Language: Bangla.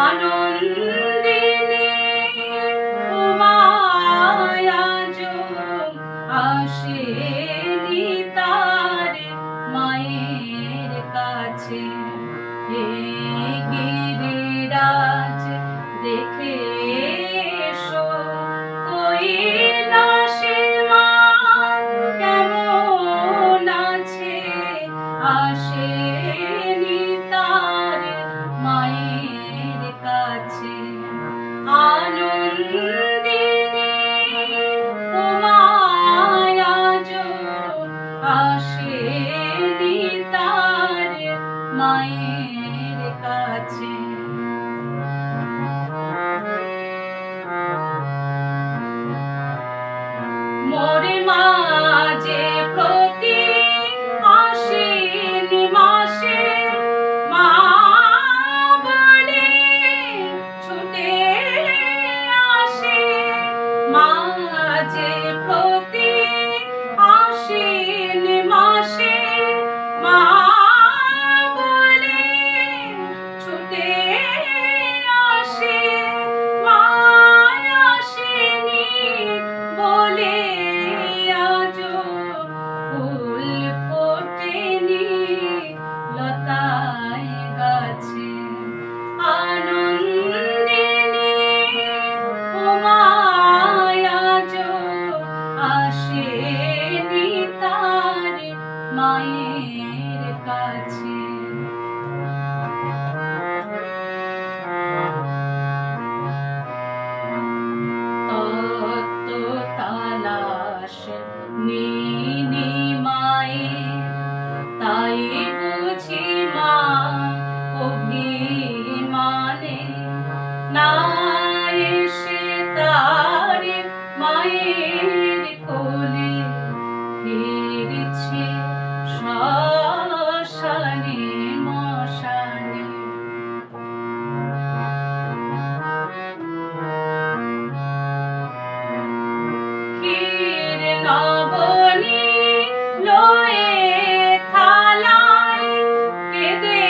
আনন্দিনী উমায় আজ আসেনি তার মায়ের কাছে। হে গিরিরাজ দেখে এসো কৈলাসে মা কেমন আছে, আসেনি তার মায়ের কাছে। আনন্দিনী উমায় আজ আসেনি তার মায়ের কাছে। মোর মাঝে প্রতি আশ্বিন মাসে মা বলে ছুটে আসে। মাঝে প্রতি আশ্বিন মাসে মা বলে ছুটে আসে। মা আসেনি বলে আজো ফুল ফোটেনি লতায় গাছে। আনন্দিনী উমায় আজ আসেনি তার মায়ের কাছে। তত্ত্ব তালাশ নিনি মায়ের, তাই বুঝি মা অভিমানে না এসে তার মায়ের কোলে ফিরছে শ্মশানে মশানে। ক্ষীর নবনী লয়ে থালায় কেঁদে